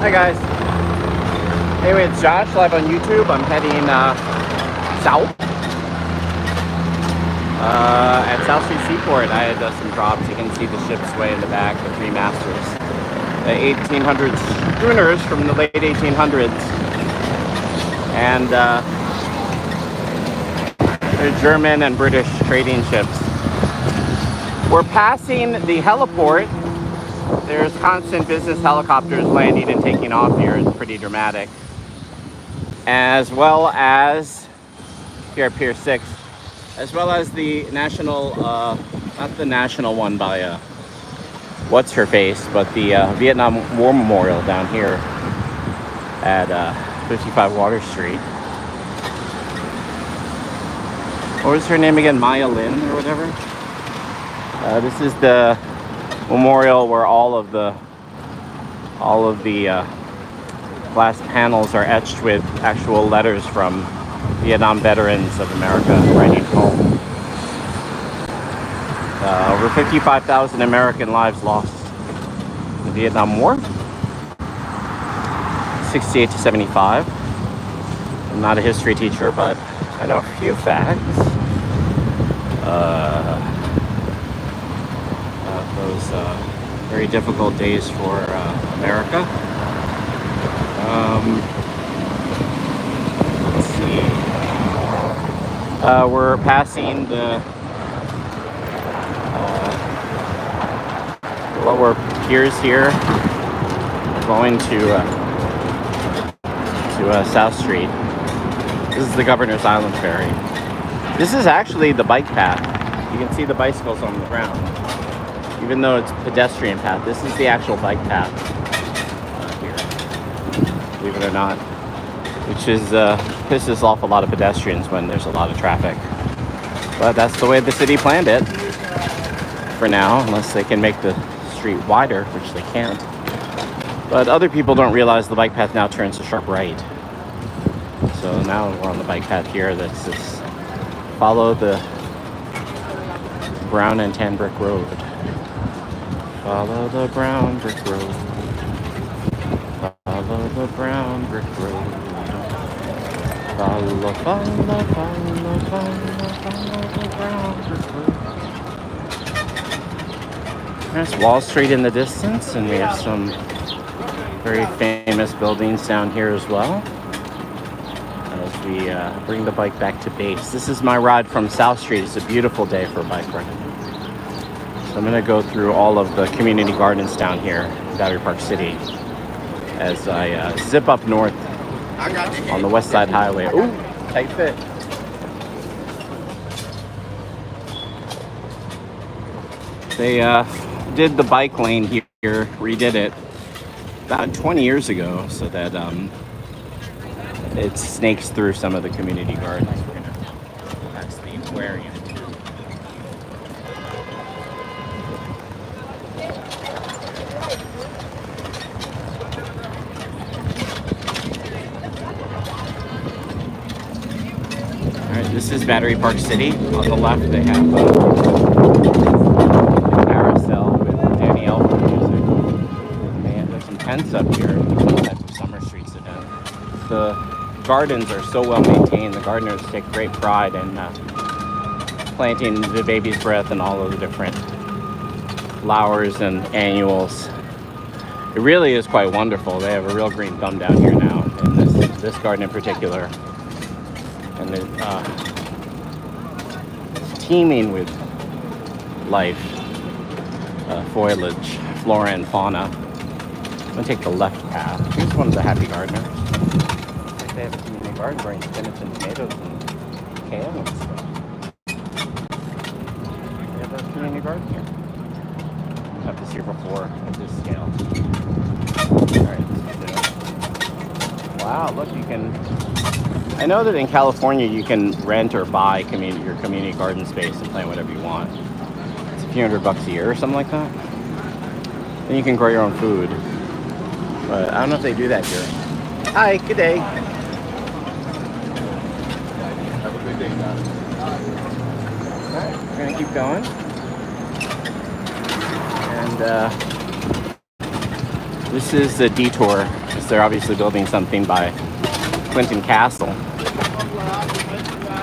Hi guys. Anyway, it's Josh live on YouTube. I'm heading south at South Street Seaport. I had some drops. You can see the ships way in the back, the three masters, the 1800s schooners from the late 1800s, and they're German and British trading ships. We're passing the heliport. There's constant business helicopters landing and taking off here. It's pretty dramatic. As well as here at Pier 6, as well as the national, not the national one by what's her face, but the Vietnam War Memorial down here at 55 Water Street. What was her name again? Maya Lin or whatever. This is the memorial where all of the glass panels are etched with actual letters from Vietnam veterans of America writing home. Over 55,000 American lives lost in the Vietnam War, 68 to 75. I'm not a history teacher, but I know a few facts. Those very difficult days for America. Let's see. We're passing the lower piers here. We're going to South Street. This is the Governor's Island Ferry. This is actually the bike path. You can see the bicycles on the ground. Even though it's pedestrian path, this is the actual bike path here, believe it or not, which is pisses off a lot of pedestrians when there's a lot of traffic. But that's the way the city planned it for now, unless they can make the street wider, which they can't. But other people don't realize the bike path now turns a sharp right. So now we're on the bike path here that says follow the brown and tan brick road. Follow the brown brick road. Follow the brown brick road. Follow the brown brick road. There's Wall Street in the distance, and we have some very famous buildings down here as well. As we bring the bike back to base. This is my ride from South Street. It's a beautiful day for a bike ride. So I'm going to go through all of the community gardens down here in Battery Park City as I zip up north on the West Side Highway. Ooh, tight fit. They did the bike lane here, redid it about 20 years ago so that it snakes through some of the community gardens. That's the aquarium. This is Battery Park City. On the left, they have the carousel with Danny Elfman music. And there's some tents up here at the Summer Streets event. The gardens are so well maintained. The gardeners take great pride in planting the baby's breath and all of the different flowers and annuals. It really is quite wonderful. They have a real green thumb down here now, in this garden in particular. And it's teeming with life, foliage, flora and fauna. I'm gonna take the left path. Here's one of the happy gardeners. They have a community garden growing spinach and tomatoes and kale and stuff. They have a community garden here. I've had this here before at this scale. Alright, wow, look, you can. I know that in California you can rent or buy your community garden space and plant whatever you want. It's a few $100 a year or something like that. Then you can grow your own food. But I don't know if they do that here. Hi, good day. Have a good day, guys. Alright, we're gonna keep going. And This is a detour, because they're obviously building something by Clinton Castle.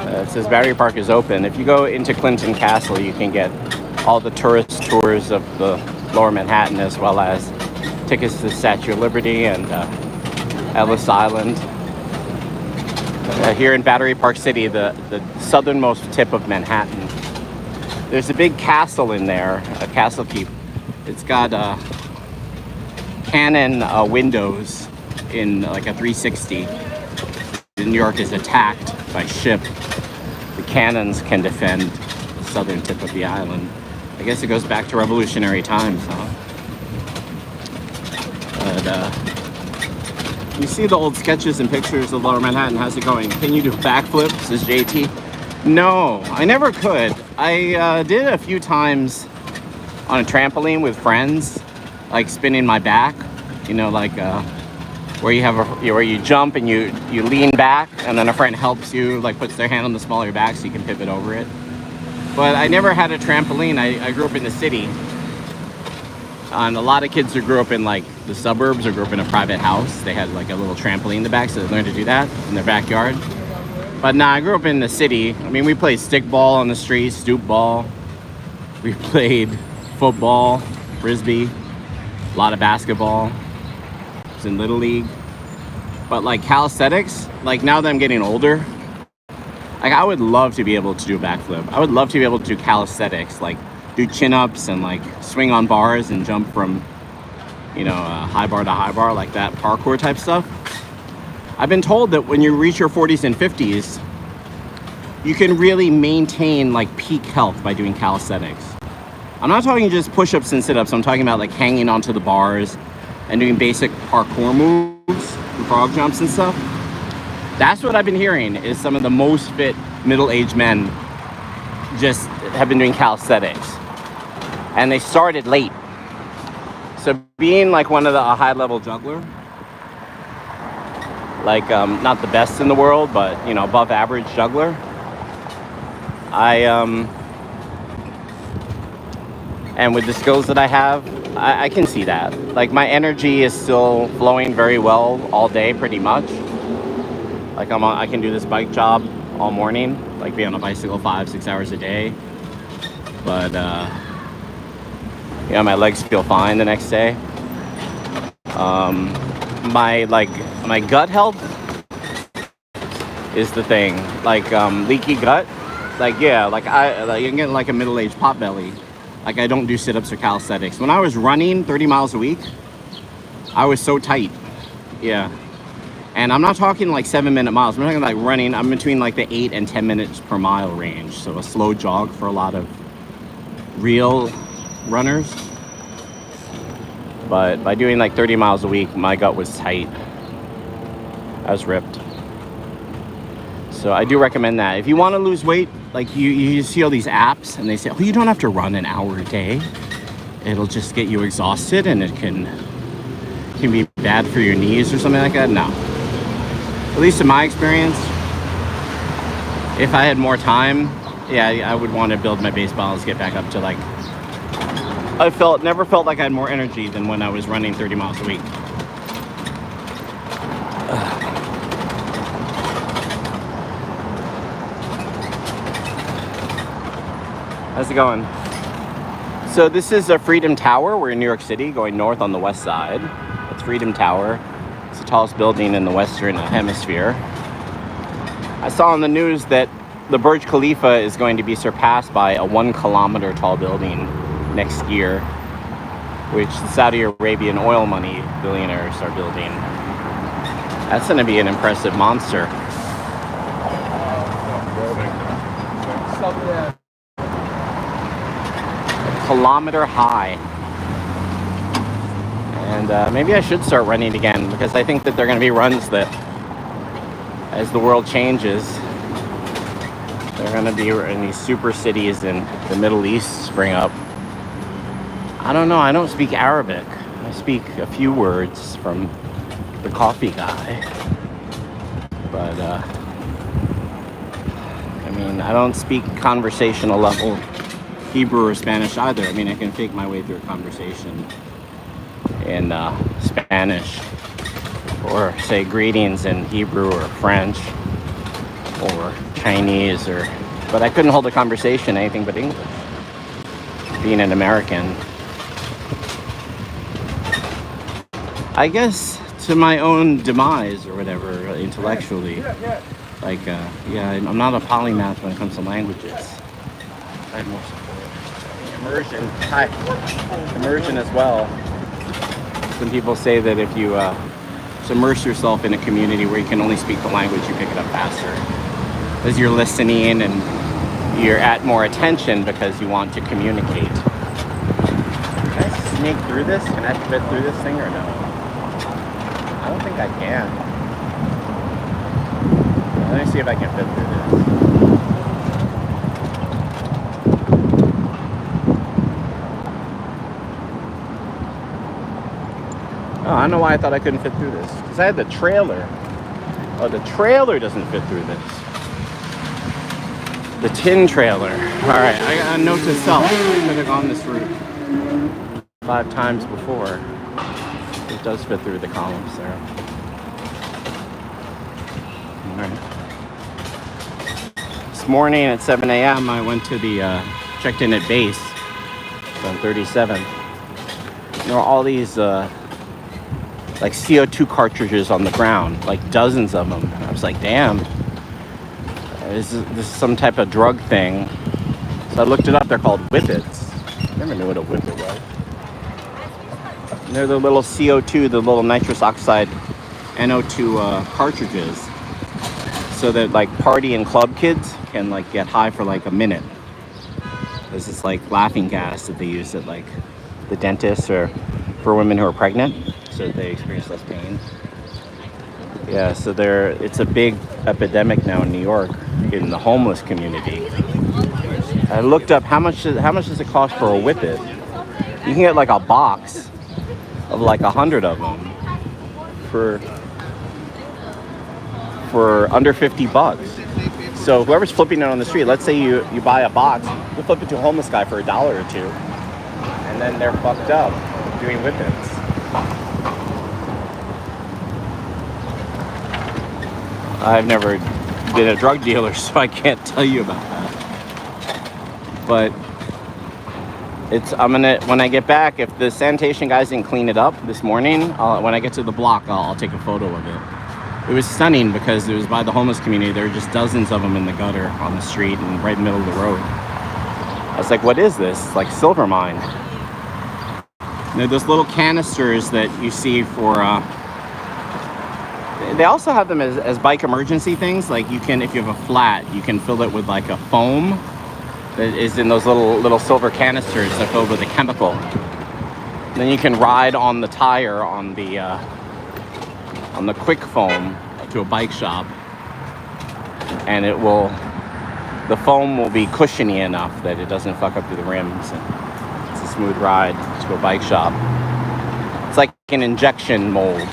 It says Battery Park is open. If you go into Clinton Castle, you can get all the tourist tours of the Lower Manhattan, as well as tickets to the Statue of Liberty and Ellis Island. Here in Battery Park City, the southernmost tip of Manhattan, there's a big castle in there, a castle keep. It's got cannon windows in like a 360. New York is attacked by ship. The cannons can defend the southern tip of the island. I guess it goes back to revolutionary times, huh? But you see the old sketches and pictures of Lower Manhattan. How's it going? Can you do backflips? Says JT. No, I never could. I did a few times on a trampoline with friends, like spinning my back. You know, like where you have where you jump and you lean back, and then a friend helps you, like puts their hand on the small of your back so you can pivot over it. But I never had a trampoline. I grew up in the city, and a lot of kids who grew up in like the suburbs or grew up in a private house, they had like a little trampoline in the back, so they learned to do that in their backyard. But nah, I grew up in the city. I mean, we played stickball on the street, stoop ball. We played football, frisbee, a lot of basketball. I was in Little League. But like calisthenics, like now that I'm getting older, like I would love to be able to do a backflip. I would love to be able to do calisthenics, like do chin-ups and like swing on bars and jump from, you know, high bar to high bar, like that parkour type stuff. I've been told that when you reach your 40s and 50s, you can really maintain like peak health by doing calisthenics. I'm not talking just push-ups and sit-ups. I'm talking about like hanging onto the bars and doing basic parkour moves, and frog jumps and stuff. That's what I've been hearing is some of the most fit middle-aged men just have been doing calisthenics. And they started late. So being like one of a high-level juggler, like not the best in the world, but you know, above average juggler, and with the skills that I have, I can see that. Like my energy is still flowing very well all day, pretty much. Like I can do this bike job all morning, like be on a bicycle 5-6 hours a day. But you know, my legs feel fine the next day. My gut health is the thing. Like leaky gut. Like yeah, like I'm getting like a middle-aged potbelly. Like I don't do sit-ups or calisthenics. When I was running 30 miles a week, I was so tight. Yeah. And I'm not talking like 7-minute miles. I'm talking like running. I'm between like the 8 and 10 minutes per mile range. So a slow jog for a lot of real runners. But by doing like 30 miles a week, my gut was tight. I was ripped. So I do recommend that. If you want to lose weight, like you see all these apps and they say, oh, you don't have to run an hour a day. It'll just get you exhausted and it can be bad for your knees or something like that. No. At least in my experience, if I had more time, yeah, I would want to build my base balance, get back up to like, never felt like I had more energy than when I was running 30 miles a week. How's it going? So this is a Freedom Tower. We're in New York City, going north on the west side. It's Freedom Tower. It's the tallest building in the Western Hemisphere. I saw on the news that the Burj Khalifa is going to be surpassed by a 1 kilometer tall building next year, which the Saudi Arabian oil money billionaires are building. That's going to be an impressive monster. Kilometer high. And maybe I should start running again, because I think that there are going to be runs that, as the world changes, they're going to be in these super cities in the Middle East spring up. I don't know, I don't speak Arabic. I speak a few words from the coffee guy. But I mean, I don't speak conversational level Hebrew or Spanish either. I mean, I can fake my way through a conversation in Spanish, or say greetings in Hebrew or French or Chinese, but I couldn't hold a conversation anything but English, being an American. I guess to my own demise or whatever, intellectually. Like, yeah, I'm not a polymath when it comes to languages. I have more support. Immersion. Hi. Immersion as well. Some people say that if you immerse yourself in a community where you can only speak the language, you pick it up faster. As you're listening and you're at more attention because you want to communicate. Can I sneak through this? Can I fit through this thing or no? I don't think I can. Let me see if I can fit through this. Oh, I don't know why I thought I couldn't fit through this. Because I had the trailer. Oh, the trailer doesn't fit through this. The tin trailer. Alright, I got a note to self. I could have gone this route 5 times before. It does fit through the columns there. Alright. This morning at 7 a.m. I went to the, checked in at base on 37. There were all these, like CO2 cartridges on the ground, like dozens of them. And I was like, damn, this is some type of drug thing. So I looked it up. They're called whippets. I never knew what a whippet was. And they're the little CO2, the little nitrous oxide NO2 cartridges. So that like party and club kids can like get high for like a minute. There's this like laughing gas that they use at like the dentist or for women who are pregnant, so that they experience less pain. Yeah, so it's a big epidemic now in New York in the homeless community. I looked up how much does it cost for a whippet? You can get like a box of like 100 of them for under $50. So whoever's flipping it on the street, let's say you buy a box, you flip it to a homeless guy for $1 or $2, and then they're fucked up doing whippets. I've never been a drug dealer, so I can't tell you about that. But when I get back, if the sanitation guys didn't clean it up this morning, when I get to the block, I'll take a photo of it. It was stunning because it was by the homeless community. There were just dozens of them in the gutter on the street and right in the middle of the road. I was like, what is this? It's like silver mine. They're those little canisters that you see for, they also have them as bike emergency things. Like you can, if you have a flat, you can fill it with like a foam that is in those little silver canisters that are filled with a chemical. And then you can ride on the tire on the quick foam to a bike shop, and the foam will be cushiony enough that it doesn't fuck up through the rims, and it's a smooth ride to a bike shop. It's like an injection mold,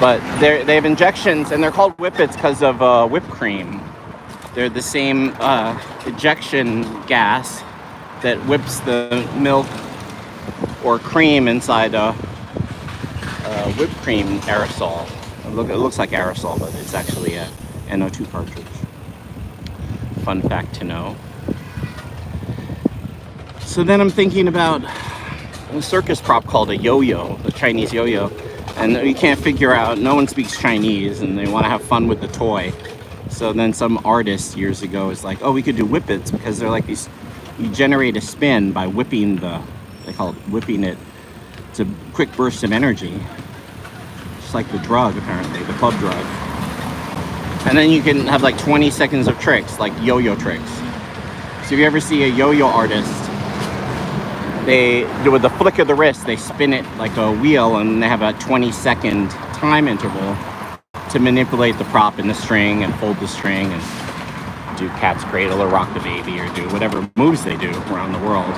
but they have injections, and they're called whippets because of whipped cream. They're the same ejection gas that whips the milk or cream inside a whipped cream aerosol. It looks like aerosol, but it's actually a NO2 cartridge. Fun fact to know. So then I'm thinking about a circus prop called a yo-yo, the Chinese yo-yo. And you can't figure out, no one speaks Chinese, and they want to have fun with the toy. So then some artist years ago is like, oh, we could do whippets, because they're like these, you generate a spin by whipping they call it whipping it. It's a quick burst of energy. Just like the drug, apparently, the club drug. And then you can have like 20 seconds of tricks, like yo-yo tricks. So if you ever see a yo-yo artist, with the flick of the wrist, they spin it like a wheel, and they have a 20-second time interval to manipulate the prop in the string and fold the string and do cat's cradle or rock the baby or do whatever moves they do around the world.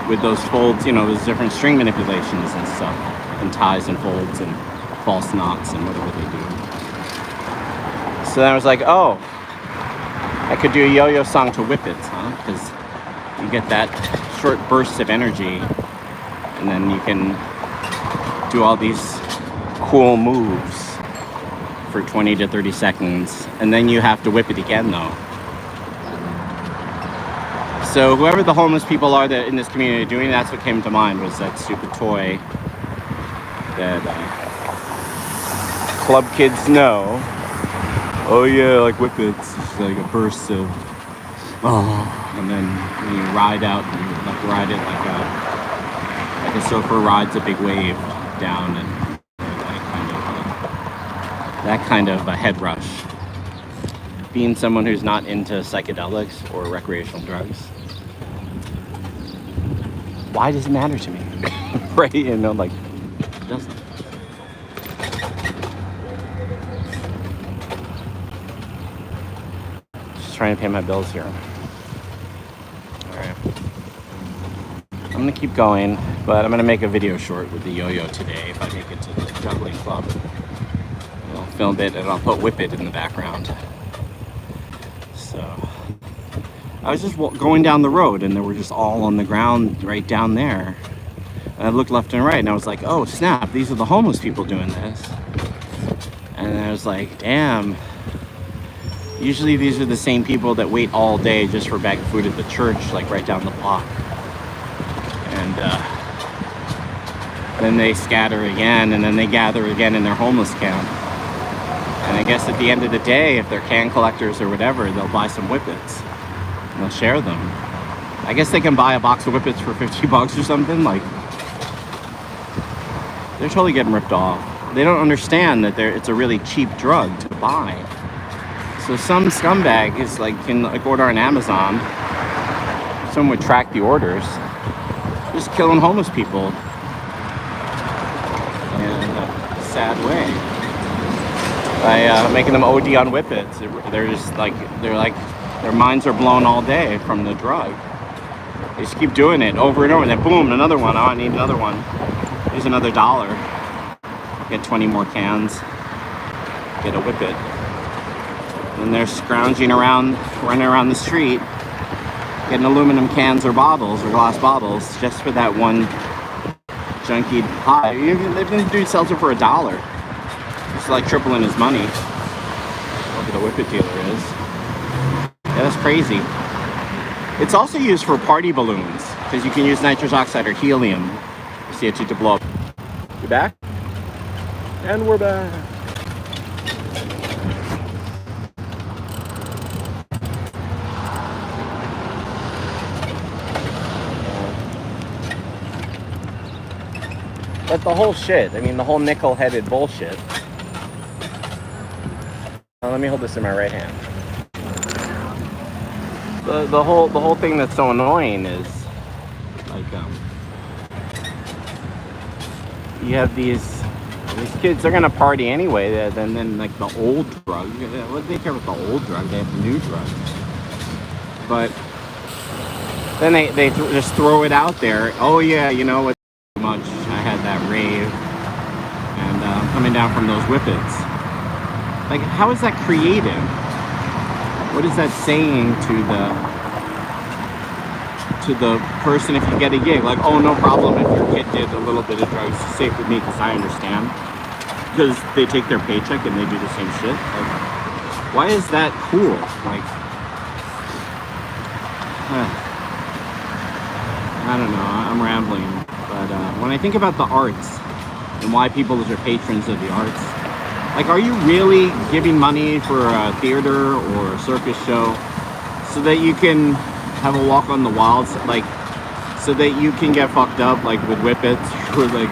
With those folds, there's different string manipulations and stuff, and ties and folds and false knots and whatever they do. So then I was like, oh, I could do a yo-yo song to whippets, huh? Because you get that short burst of energy, and then you can do all these cool moves for 20 to 30 seconds, and then you have to whip it again though. So whoever the homeless people are that in this community doing, that's what came to mind, was that stupid toy that club kids know. Oh yeah, like whip it. It's like a burst of, oh, and then when you ride out, and you like ride it like a surfer rides a big wave down, and that kind of a head rush. Being someone who's not into psychedelics or recreational drugs, why does it matter to me? Right? You know, like, it doesn't. Just trying to pay my bills here. Alright. I'm gonna keep going, but I'm gonna make a video short with the yo-yo today if I make it to the juggling club. I'll film it and I'll put Whip It in the background. So I was just going down the road and they were just all on the ground right down there. And I looked left and right and I was like, oh snap, these are the homeless people doing this. And I was like, damn. Usually these are the same people that wait all day just for a bag of food at the church, like right down the block. And then they scatter again, and then they gather again in their homeless camp. And I guess at the end of the day, if they're can collectors or whatever, they'll buy some whippets and they'll share them. I guess they can buy a box of whippets for 50 bucks or something. Like, they're totally getting ripped off. They don't understand that it's a really cheap drug to buy. So some scumbag is like, can like order on Amazon. Someone would track the orders. Just killing homeless people in a sad way. By making them OD on whippets. They're just like, their minds are blown all day from the drug. They just keep doing it over and over, and then boom, another one. Oh, I need another one. Here's another $1. Get 20 more cans. Get a whippet. And they're scrounging around, running around the street, getting aluminum cans or bottles or glass bottles just for that one junkie high. They've been doing sells it for $1. It's like tripling his money. Whoever the whippet dealer is. Yeah, that's crazy. It's also used for party balloons because you can use nitrous oxide or helium. You see it to blow up. You back? And we're back. But the whole shit, I mean, the whole nickel-headed bullshit. Let me hold this in my right hand. The whole thing that's so annoying is like you have these kids, they're gonna party anyway. Then like the old drug, what do they care about the old drug? They have the new drug. But then they just throw it out there. Oh yeah, you know what? Much I had that rave, and I'm coming down from those whippets. Like, how is that creative? What is that saying to the person if you get a gig? Like, oh, no problem if your kid did a little bit of drugs. It's safe with me because I understand. Because they take their paycheck and they do the same shit. Like, why is that cool? Like, I don't know. I'm rambling. But when I think about the arts and why people are patrons of the arts, like, are you really giving money for a theater or a circus show so that you can have a walk on the wilds, like, so that you can get fucked up, like, with whippets, or like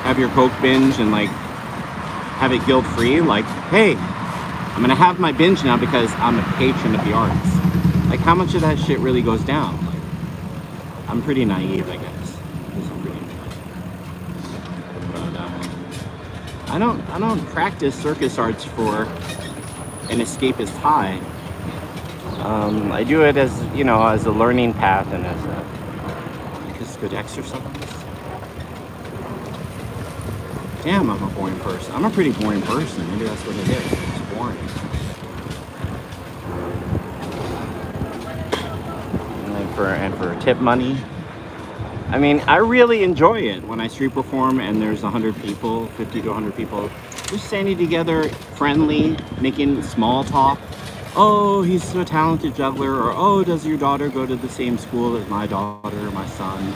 have your coke binge and like have it guilt free? Like, hey, I'm gonna have my binge now because I'm a patron of the arts. Like, how much of that shit really goes down? Like, I'm pretty naive, I guess. I don't practice circus arts for an escapist high. I do it as, you know, as a learning path and as a good exercise. Damn, I'm a boring person. I'm a pretty boring person. Maybe that's what it is. It's boring. And for tip money, I mean, I really enjoy it when I street perform and there's 100 people, 50 to 100 people, just standing together, friendly, making small talk. Oh, he's a talented juggler, or oh, does your daughter go to the same school as my daughter or my son?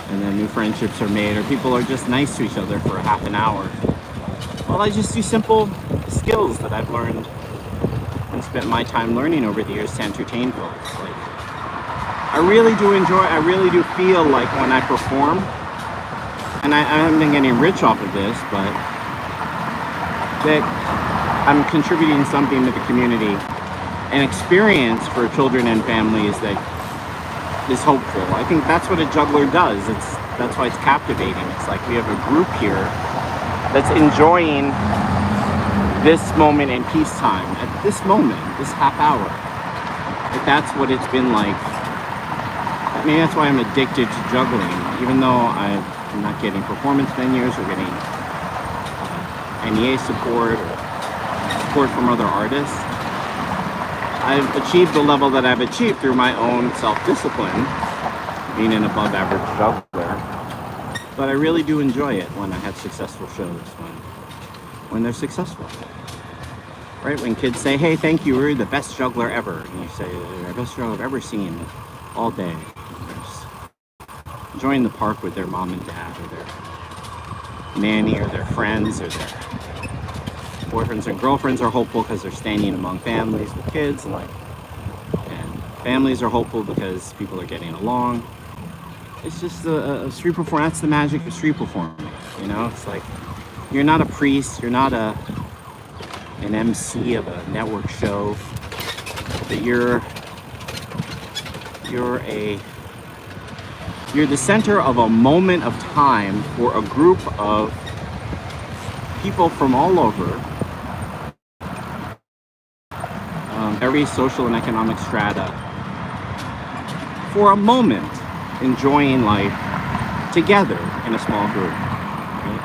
And then new friendships are made, or people are just nice to each other for a half an hour. Well, I just do simple skills that I've learned and spent my time learning over the years to entertain folks. Like, I really do enjoy, I really do feel like when I perform, and I haven't been getting rich off of this, but that I'm contributing something to the community, an experience for children and families that is hopeful. I think that's what a juggler does. That's why it's captivating. It's like we have a group here that's enjoying this moment in peacetime, at this moment, this half hour. Like, that's what it's been like. I mean, that's why I'm addicted to juggling, even though I'm not getting performance venues or getting NEA support or support from other artists. I've achieved the level that I've achieved through my own self-discipline, being an above-average juggler. But I really do enjoy it when I have successful shows, when they're successful. Right? When kids say, hey, thank you, you're the best juggler ever. And you say, you're the best juggler I've ever seen all day. Enjoying the park with their mom and dad, or their nanny, or their friends, or their boyfriends and girlfriends are hopeful because they're standing among families with kids, and families are hopeful because people are getting along. It's just a street performance. That's the magic of street performing. You know, it's like you're not a priest, you're not an MC of a network show, but you're the center of a moment of time for a group of people from all over, every social and economic strata, for a moment enjoying life together in a small group. Right?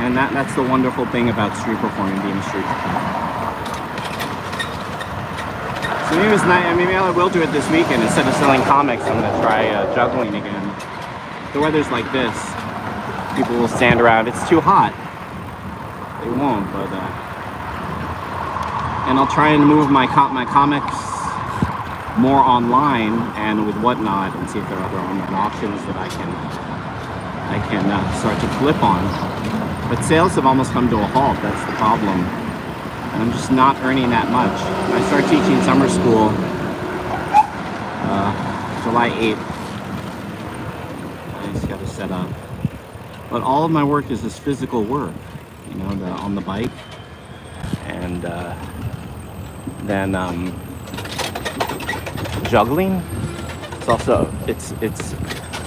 And that's the wonderful thing about street performing, being a street performer. So maybe it's nice. Maybe I will do it this weekend. Instead of selling comics, I'm going to try juggling again. The weather's like this. People will stand around. It's too hot. They won't, but and I'll try and move my comics more online and with Whatnot, and see if there are other online auctions that I can start to flip on. But sales have almost come to a halt. That's the problem. And I'm just not earning that much. I start teaching summer school July 8th. I just got to set up. But all of my work is this physical work, you know, on the bike, and then juggling. It's also it's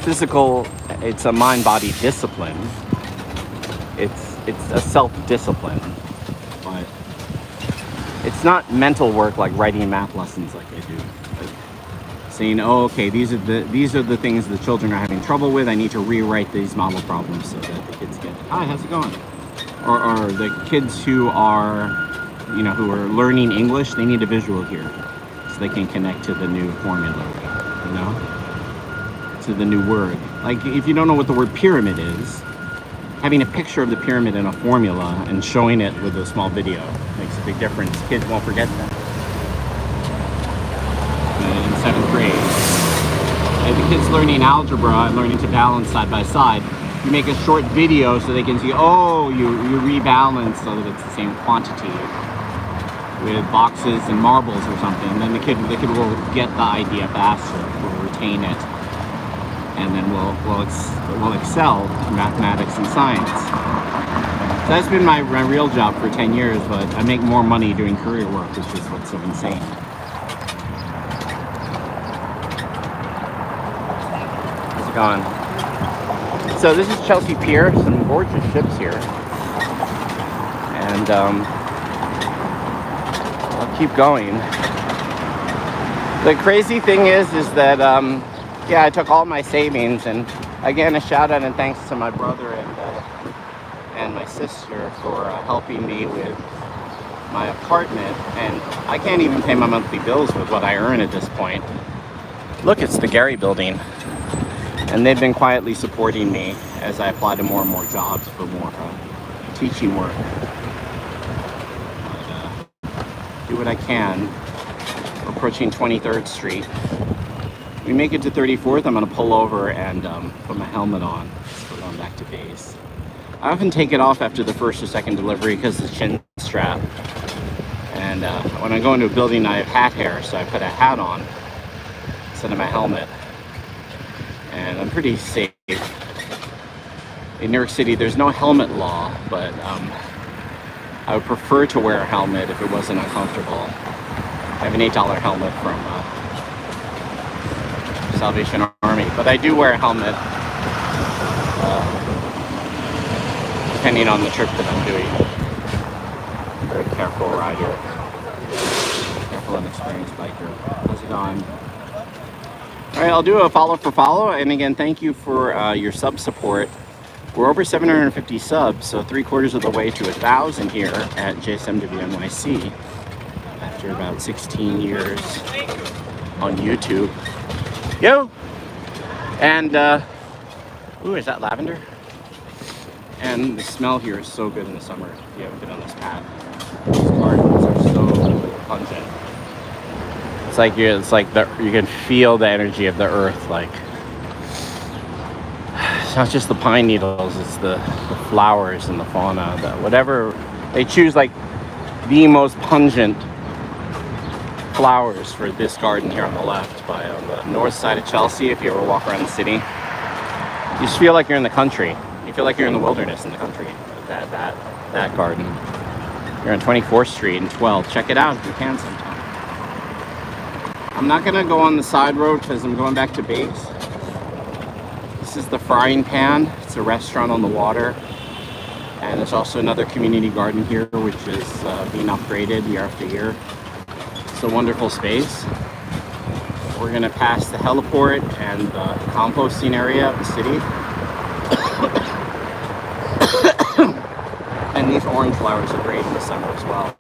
physical. It's a mind-body discipline. It's a self-discipline, but it's not mental work like writing math lessons like I do. Like saying, oh, okay, these are the things the children are having trouble with. I need to rewrite these model problems so that the kids get. Hi, how's it going? Or the kids who are, you know, who are learning English, they need a visual here so they can connect to the new formula, you know, to the new word. Like if you don't know what the word pyramid is, having a picture of the pyramid in a formula and showing it with a small video makes a big difference. Kids won't forget that. In 7th grade, and the kids learning algebra and learning to balance side by side, you make a short video so they can see, oh, you rebalance so that it's the same quantity with boxes and marbles or something. And then the kid will get the idea faster, will retain it, and then will excel in mathematics and science. So that's been my real job for 10 years, but I make more money doing courier work, which is what's so insane. How's it going? So this is Chelsea Pier, some gorgeous ships here. And I'll keep going. The crazy thing is that yeah, I took all my savings, and again, a shout out and thanks to my brother and my sister for helping me with my apartment. And I can't even pay my monthly bills with what I earn at this point. Look, it's the Gary building. And they've been quietly supporting me as I apply to more and more jobs for more teaching work. Do what I can. We're approaching 23rd Street. When we make it to 34th, I'm going to pull over and put my helmet on. So we're going back to base. I often take it off after the first or second delivery because of the chin strap. And when I go into a building, I have hat hair, so I put a hat on instead of my helmet. And I'm pretty safe. In New York City, there's no helmet law, but I would prefer to wear a helmet if it wasn't uncomfortable. I have an $8 helmet from Salvation Army, but I do wear a helmet depending on the trip that I'm doing. Very careful rider, careful and experienced biker. How's it going? All right, I'll do a follow for follow, and again, thank you for your sub support. We're over 750 subs, so 3/4 of the way to 1,000 here at JSMWNYC after about 16 years on YouTube. Yo! And, ooh, is that lavender? And the smell here is so good in the summer. If you haven't been on this path, these gardens are so pungent. It's like you can feel the energy of the earth. Like, it's not just the pine needles; it's the flowers and the fauna. Whatever they choose, like the most pungent flowers for this garden here on the left, by on the north side of Chelsea. If you ever walk around the city, you just feel like you're in the country. You feel like you're in the wilderness in the country. That garden. You're on 24th Street and 12th. Check it out if you can sometime. I'm not gonna go on the side road because I'm going back to base. This is the Frying Pan. It's a restaurant on the water. And there's also another community garden here, which is being upgraded year after year. It's a wonderful space. We're gonna pass the heliport and the composting area of the city. And these orange flowers are great in the summer as well.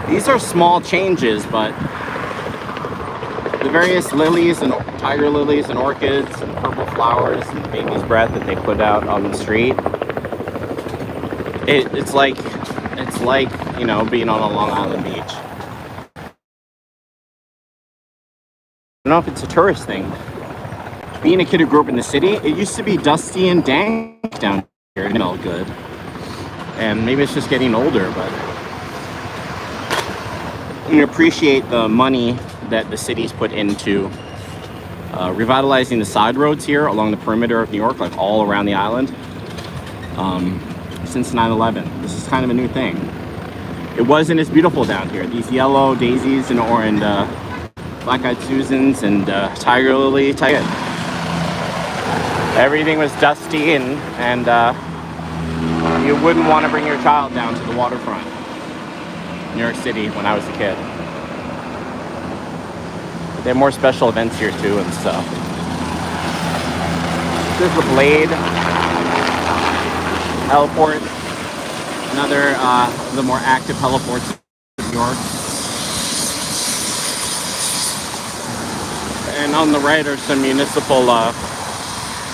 These are small changes, but the various lilies and tiger lilies and orchids and purple flowers and baby's breath that they put out on the street, it's like you know, being on a Long Island beach. I don't know if it's a tourist thing. Being a kid who grew up in the city, it used to be dusty and dank down here. It smelled good. And maybe it's just getting older, but you appreciate the money that the city's put into revitalizing the side roads here along the perimeter of New York, like all around the island, since 9/11. This is kind of a new thing. It wasn't as beautiful down here. These yellow daisies and orange black-eyed Susans and tiger lily. Everything was dusty and you wouldn't want to bring your child down to the waterfront in New York City when I was a kid. But they have more special events here too and stuff. This is the Blade heliport, another of the more active heliports in New York. And on the right are some municipal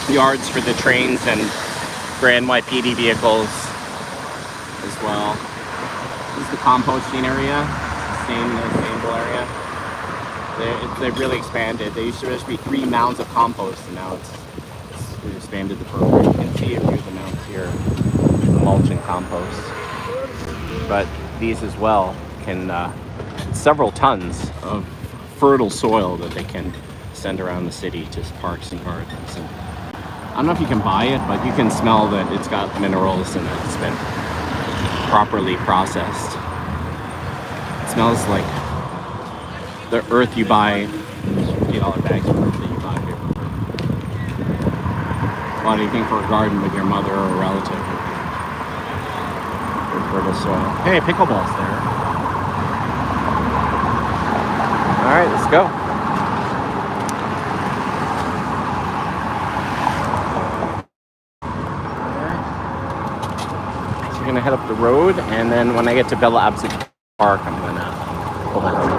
yards for the trains and for NYPD vehicles as well. This is the composting area, same area. They've really expanded. There used to just be 3 mounds of compost, and now we've expanded the program. You can see a few of the mounds here, the mulch and compost. But these as well can several tons of fertile soil that they can send around the city to parks and gardens. And I don't know if you can buy it, but you can smell that it's got minerals and it's been properly processed. It smells like the earth you buy, $50 bags of earth that you buy here. Bought anything for a garden with your mother or a relative. Or fertile soil. Hey, pickleball's there. All right, let's go. Gonna head up the road, and then when I get to Bella Abzug Park, I'm gonna pull my helmet.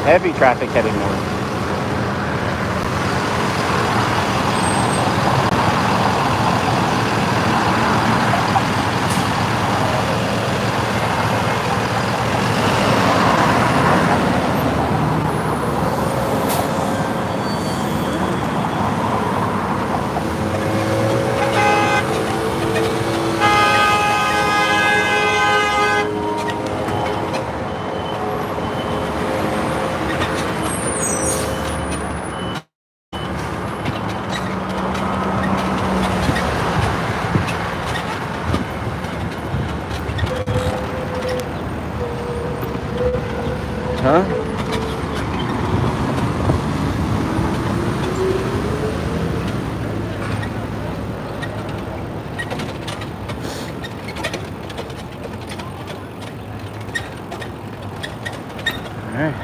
Heavy traffic heading north. Huh? All right.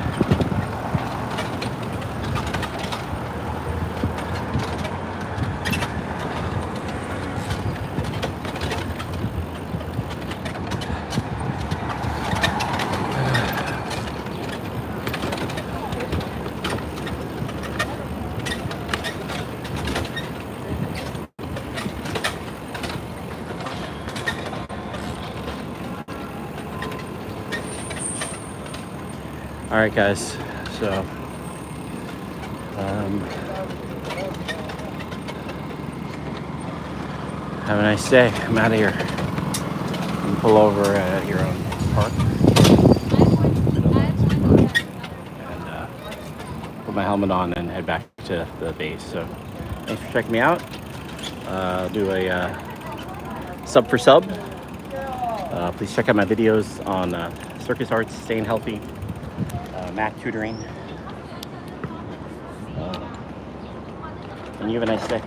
All right, guys. So, have a nice day. I'm out of here. You can pull over at your own park and put my helmet on and head back to the base. So, thanks for checking me out. Do a sub for sub. Please check out my videos on circus arts, staying healthy, math tutoring. And you have a nice day.